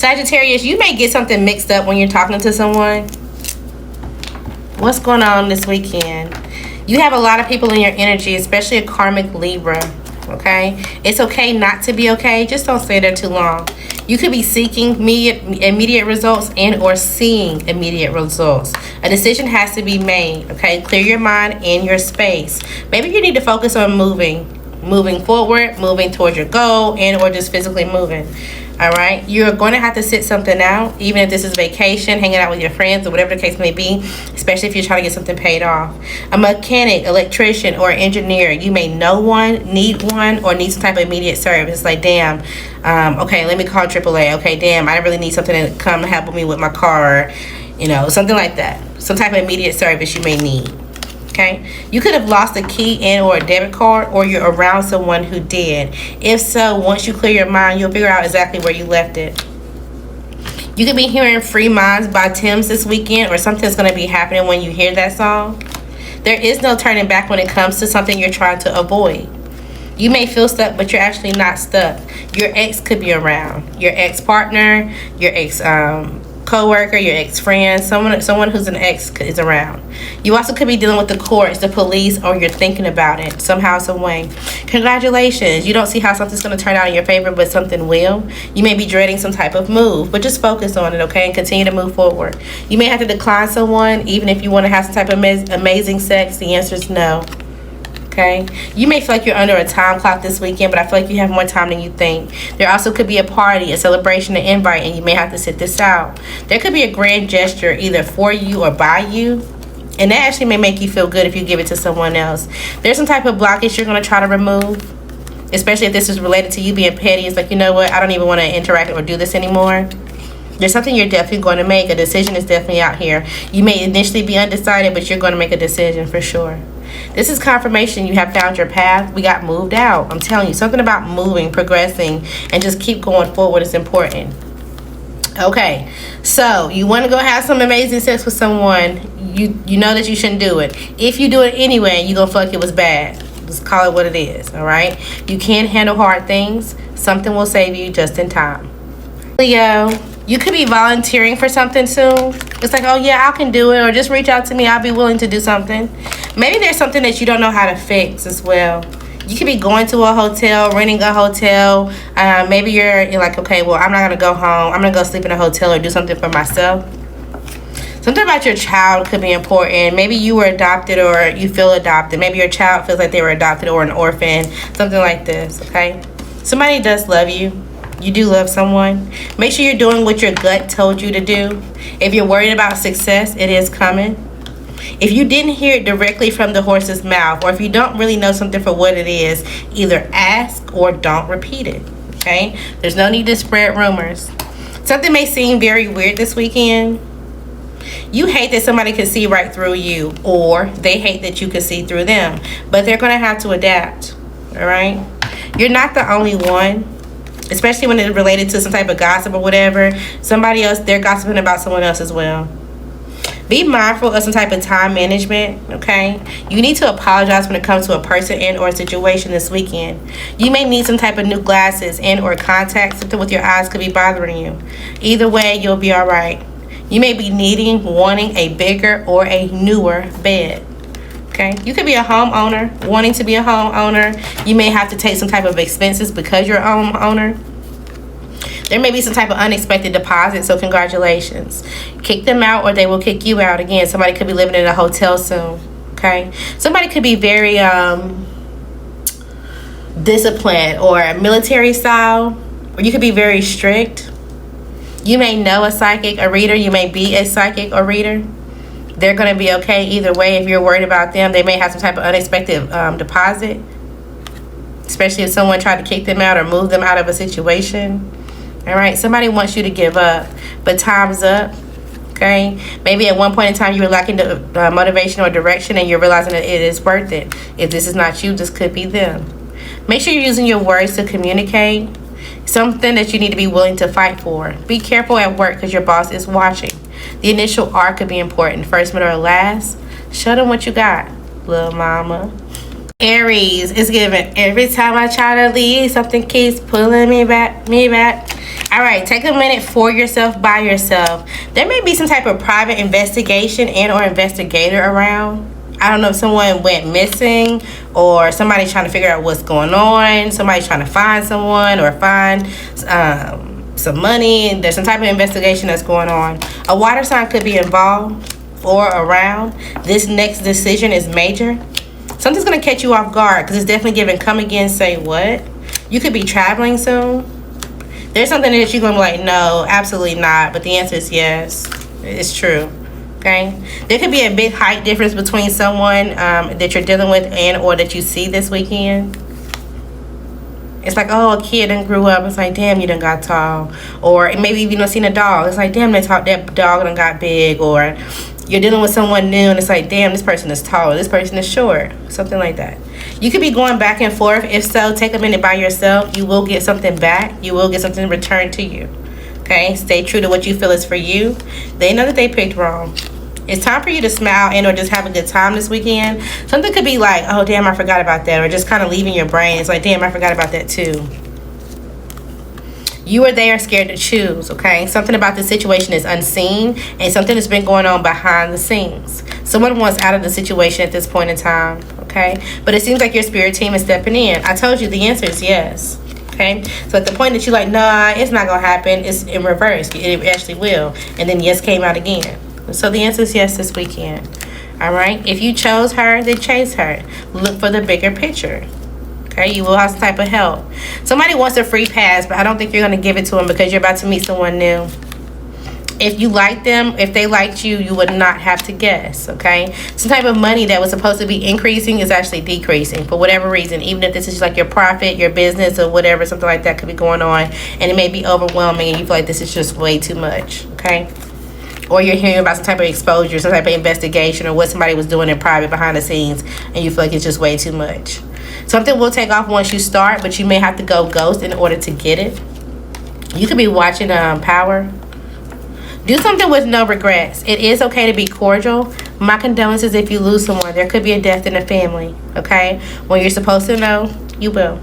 Sagittarius, you may get something mixed up when you're talking to someone. What's going on this weekend? You have a lot of people in your energy, especially a karmic Libra, okay? It's okay not to be okay. Just don't stay there too long. You could be seeking immediate results and or seeing immediate results. A decision has to be made, okay? Clear your mind and your space. Maybe you need to focus on moving forward, moving towards your goal, and or just physically moving. All right, you're going to have to sit something out, even if this is vacation, hanging out with your friends, or whatever the case may be, especially if you're trying to get something paid off. A mechanic, electrician, or engineer, you may know one, need one, or need some type of immediate service. Like, damn, okay, let me call AAA. Okay, damn, I really need something to come help me with my car, you know, something like that. Some type of immediate service you may need. Okay, you could have lost a key and or a debit card, or you're around someone who did. If so, once you clear your mind, you'll figure out exactly where you left it. You could be hearing Free Minds by Tim's this weekend, or something's going to be happening when you hear that song. There is no turning back when it comes to something you're trying to avoid. You may feel stuck, but you're actually not stuck. Your ex could be around. Your ex-partner, your ex co-worker, your ex-friend, someone who's an ex is around. You also could be dealing with the courts, the police, or you're thinking about it somehow, some way. Congratulations. You don't see how something's going to turn out in your favor, but something will. You may be dreading some type of move, but just focus on it, okay, and continue to move forward. You may have to decline someone, even if you want to have some type of amazing sex. The answer is no. Okay, you may feel like you're under a time clock this weekend, but I feel like you have more time than you think. There also could be a party, a celebration, an invite, and you may have to sit this out. There could be a grand gesture either for you or by you, and that actually may make you feel good if you give it to someone else. There's some type of blockage you're going to try to remove, especially if this is related to you being petty. It's like, you know what, I don't even want to interact or do this anymore. There's something you're definitely going to make. A decision is definitely out here. You may initially be undecided, but you're going to make a decision for sure. This is confirmation you have found your path. We got moved out. I'm telling you, something about moving, progressing, and just keep going forward is important. Okay, so you want to go have some amazing sex with someone. You know that you shouldn't do it. If you do it anyway, you're going to feel like it was bad. Just call it what it is, all right? You can't handle hard things. Something will save you just in time. Leo, you could be volunteering for something soon. It's like, oh yeah, I can do it, or just reach out to me. I'll be willing to do something. Maybe there's something that you don't know how to fix as well. You could be going to a hotel, renting a hotel. Maybe you're like, okay, well, I'm not going to go home. I'm going to go sleep in a hotel or do something for myself. Something about your child could be important. Maybe you were adopted or you feel adopted. Maybe your child feels like they were adopted or an orphan. Something like this, okay? Somebody does love you. You do love someone. Make sure you're doing what your gut told you to do. If you're worried about success, it is coming. If you didn't hear it directly from the horse's mouth, or if you don't really know something for what it is, either ask or don't repeat it, okay? There's no need to spread rumors. Something may seem very weird this weekend. You hate that somebody can see right through you, or they hate that you can see through them, but they're going to have to adapt, all right? You're not the only one. Especially when it's related to some type of gossip or whatever. Somebody else, they're gossiping about someone else as well. Be mindful of some type of time management, okay? You need to apologize when it comes to a person and or a situation this weekend. You may need some type of new glasses and or contacts. Something with your eyes could be bothering you. Either way, you'll be all right. You may be wanting a bigger or a newer bed. Okay, you could be a homeowner, wanting to be a homeowner. You may have to take some type of expenses because you're a homeowner. There may be some type of unexpected deposit, so congratulations. Kick them out or they will kick you out. Again, somebody could be living in a hotel soon. Okay, somebody could be very disciplined or military style, or you could be very strict. You may know a psychic, a reader. You may be a psychic or reader. They're going to be okay either way. If you're worried about them, they may have some type of unexpected deposit, especially if someone tried to kick them out or move them out of a situation. All right, somebody wants you to give up, but time's up. Okay, maybe at one point in time you were lacking the motivation or direction, and you're realizing that it is worth it. If this is not you, this could be them. Make sure you're using your words to communicate. Something that you need to be willing to fight for. Be careful at work because your boss is watching. The initial R could be important. First, middle, or last. Show them what you got, little mama. Aries is giving. Every time I try to leave, something keeps pulling me back. All right, take a minute for yourself, by yourself. There may be some type of private investigation and or investigator around. I don't know if someone went missing or somebody's trying to figure out what's going on. Somebody's trying to find someone or find some money. There's some type of investigation that's going on. A water sign could be involved or around. This next decision is major. Something's going to catch you off guard because it's definitely giving come again, say what? You could be traveling soon. There's something that you're going to be like, no, absolutely not. But the answer is yes. It's true. Okay? There could be a big height difference between someone that you're dealing with and or that you see this weekend. It's like, oh, a kid done grew up. It's like, damn, you done got tall. Or maybe you done seen a dog. It's like, damn, that dog done got big. Or you're dealing with someone new and it's like, damn, this person is tall. This person is short. Something like that. You could be going back and forth. If so, take a minute by yourself. You will get something back. You will get something returned to you. Okay? Stay true to what you feel is for you. They know that they picked wrong. It's time for you to smile and or just have a good time this weekend. Something could be like, oh, damn, I forgot about that. Or just kind of leaving your brain. It's like, damn, I forgot about that too. You or they are scared to choose, okay? Something about the situation is unseen and something has been going on behind the scenes. Someone wants out of the situation at this point in time, okay? But it seems like your spirit team is stepping in. I told you the answer is yes, okay? So at the point that you're like, nah, it's not going to happen, it's in reverse. It actually will. And then yes came out again. So the answer is yes this weekend, all right? If you chose her, then chase her. Look for the bigger picture. Okay, you will have some type of help. Somebody wants a free pass, but I don't think you're going to give it to them because you're about to meet someone new. If you like them, if they liked you, you would not have to guess, okay? Some type of money that was supposed to be increasing is actually decreasing for whatever reason. Even if this is like your profit, your business, or whatever, something like that could be going on. And it may be overwhelming and you feel like this is just way too much, okay? Or you're hearing about some type of exposure, some type of investigation, or what somebody was doing in private behind the scenes, and you feel like it's just way too much. Something will take off once you start, but you may have to go ghost in order to get it. You could be watching Power. Do something with no regrets. It is okay to be cordial. My condolences if you lose someone. There could be a death in the family, okay? When you're supposed to know, you will.